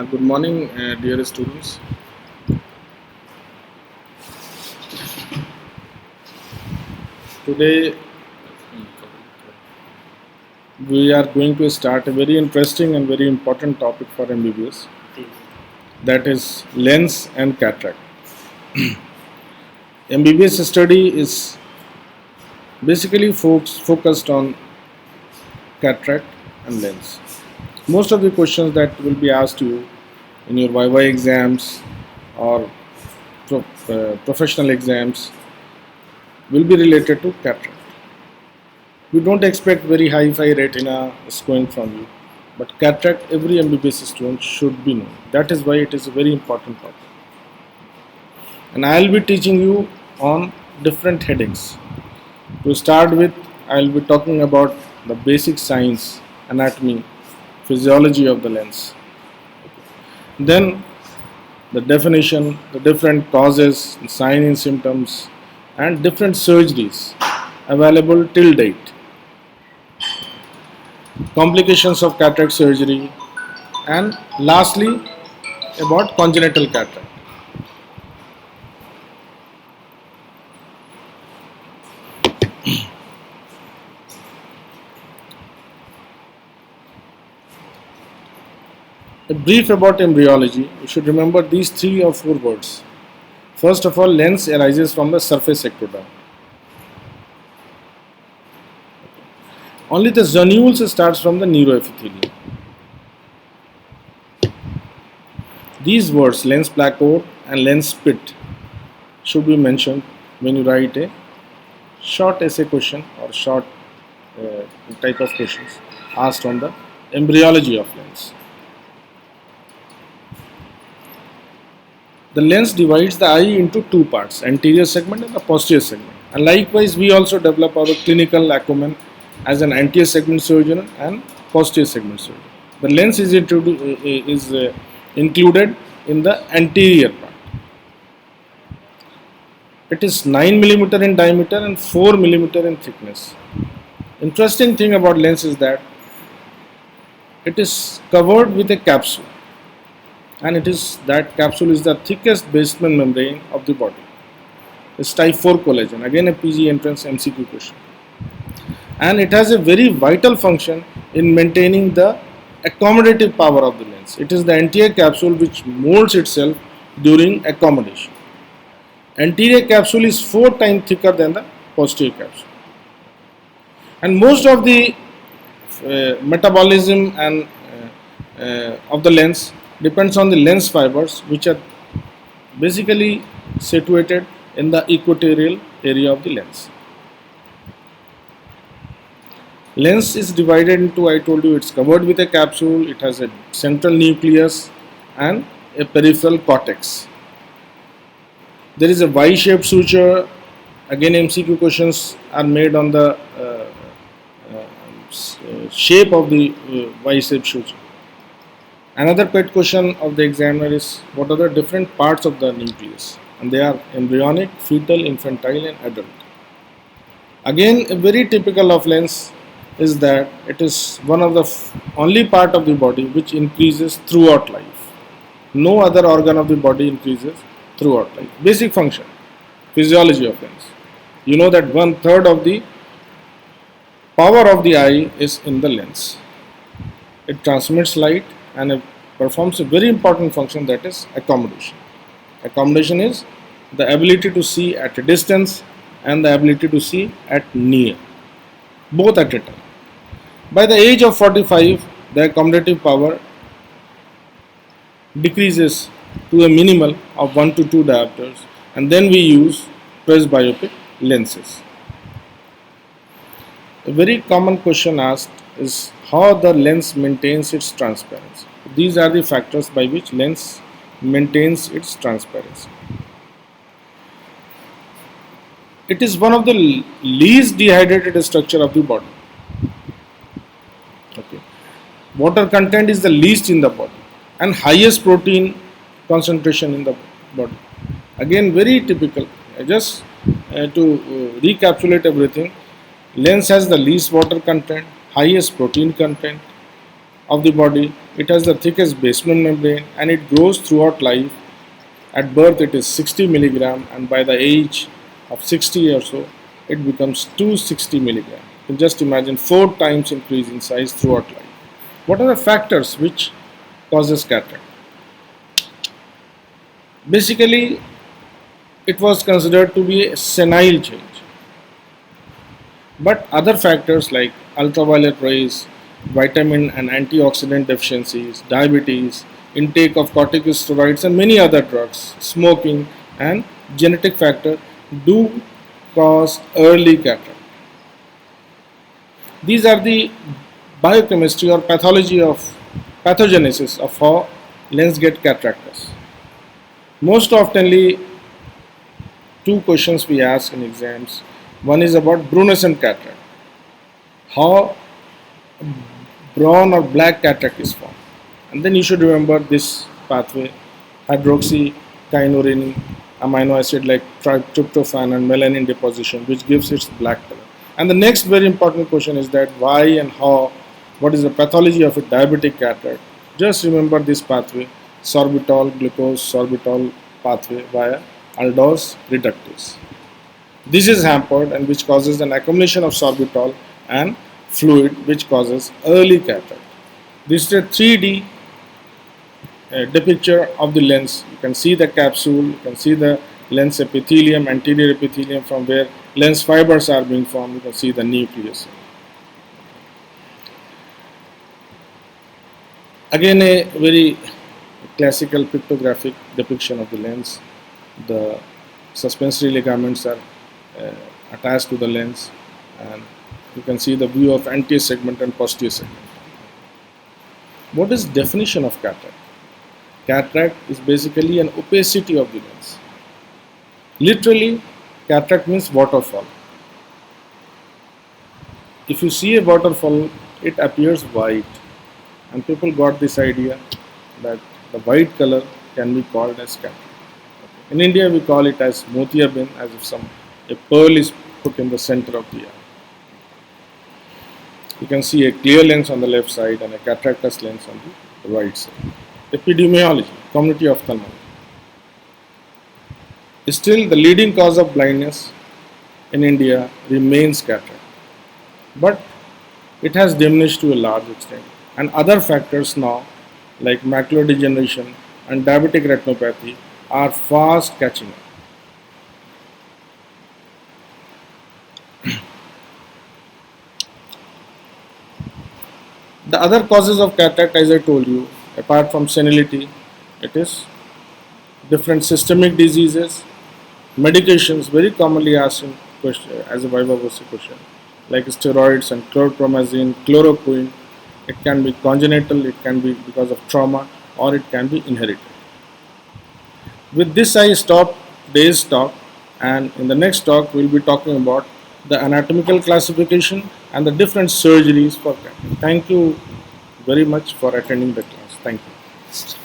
Good morning, dear students. Today we are going to start a very interesting and very important topic for MBBS, that is lens and cataract. MBBS study is basically focused on cataract and lens. Most of the questions that will be asked you in your Viva exams or professional exams will be related to cataract. We don't expect very high-fi retina scoring from you, but cataract every MBBS student should be known. That is why it is a very important topic. And I will be teaching you on different headings. To start with, I will be talking about the basic science, anatomy, physiology of the lens. Then the definition, the different causes, signs and symptoms, and different surgeries available till date. Complications of cataract surgery, and lastly about congenital cataract. A brief about embryology. You should remember these 3 or 4 words. First of all, lens arises from the surface ectoderm. Only the zonules starts from the neuroepithelium. These words, lens placode and lens pit, should be mentioned when you write a short essay question or short type of questions asked on the embryology of lens. The lens divides the eye into 2 parts, anterior segment and the posterior segment. And likewise, we also develop our clinical acumen as an anterior segment surgeon and posterior segment surgeon. The lens is included in the anterior part. It is 9 mm in diameter and 4 mm in thickness. Interesting thing about lens is that it is covered with a capsule, and that capsule is the thickest basement membrane of the body. It's type 4 collagen, again a PG entrance MCQ question. And it has a very vital function in maintaining the accommodative power of the lens. It is the anterior capsule which molds itself during accommodation. Anterior capsule is 4 times thicker than the posterior capsule. And most of the metabolism and of the lens depends on the lens fibers, which are basically situated in the equatorial area of the lens. Lens is divided into, I told you, it's covered with a capsule, it has a central nucleus and a peripheral cortex. There is a Y-shaped suture. Again, MCQ questions are made on the shape of the Y-shaped suture. Another pet question of the examiner is what are the different parts of the nucleus, and they are embryonic, fetal, infantile and adult. Again, a very typical of lens is that it is one of the only part of the body which increases throughout life. No other organ of the body increases throughout life. Basic function, physiology of lens. You know that 1/3 of the power of the eye is in the lens. It transmits light and it performs a very important function, that is accommodation. Accommodation is the ability to see at a distance and the ability to see at near, both at a time. By the age of 45, the accommodative power decreases to a minimal of 1 to 2 diopters, and then we use presbyopic lenses. A very common question asked is how the lens maintains its transparency. These are the factors by which lens maintains its transparency. It is one of the least dehydrated structure of the body. Okay. Water content is the least in the body and highest protein concentration in the body. Again, very typical. Just to recapitulate everything, lens has the least water content, highest protein content of the body, It has the thickest basement membrane and it grows throughout life. At birth, it is 60 milligram, and by the age of 60 or so, it becomes 260 milligram. You can just imagine 4 times increase in size throughout life. What are the factors which causes cataract? Basically, it was considered to be a senile change. But other factors like ultraviolet rays, vitamin and antioxidant deficiencies, diabetes, intake of corticosteroids, and many other drugs, smoking, and genetic factor do cause early cataract. These are the biochemistry or pathology of pathogenesis of how lens get cataractus. Most oftenly, two questions we ask in exams. One is about brunescent cataract, how brown or black cataract is formed. And then you should remember this pathway, hydroxyquinone amino acid like tryptophan and melanin deposition, which gives its black color. And the next very important question is that why and how, what is the pathology of a diabetic cataract? Just remember this pathway, sorbitol, glucose, sorbitol pathway via aldose reductase. This is hampered and which causes an accumulation of sorbitol and fluid which causes early cataract. This is a 3D depiction of the lens. You can see the capsule, you can see the lens epithelium, anterior epithelium from where lens fibers are being formed. You can see the nucleus. Again, a very classical pictographic depiction of the lens. The suspensory ligaments are attached to the lens, and you can see the view of anterior segment and posterior segment. What is definition of cataract? Cataract is basically an opacity of the lens. Literally, cataract means waterfall. If you see a waterfall, it appears white, and people got this idea that the white color can be called as cataract. In India, we call it as motiabin, as if a pearl is put in the center of the eye. You can see a clear lens on the left side and a cataractous lens on the right side. Epidemiology, community ophthalmology. Still, the leading cause of blindness in India remains cataract, but it has diminished to a large extent, and other factors now, like macular degeneration and diabetic retinopathy, are fast catching up. The other causes of cataract, as I told you, apart from senility, it is different systemic diseases, medications, very commonly asked in question, as a viva voce question, like steroids and chlorpromazine, chloroquine. It can be congenital, it can be because of trauma, or it can be inherited. With this, I stop today's talk, and in the next talk, we'll be talking about the anatomical classification and the different surgeries for cataract. Thank you very much for attending the class. Thank you.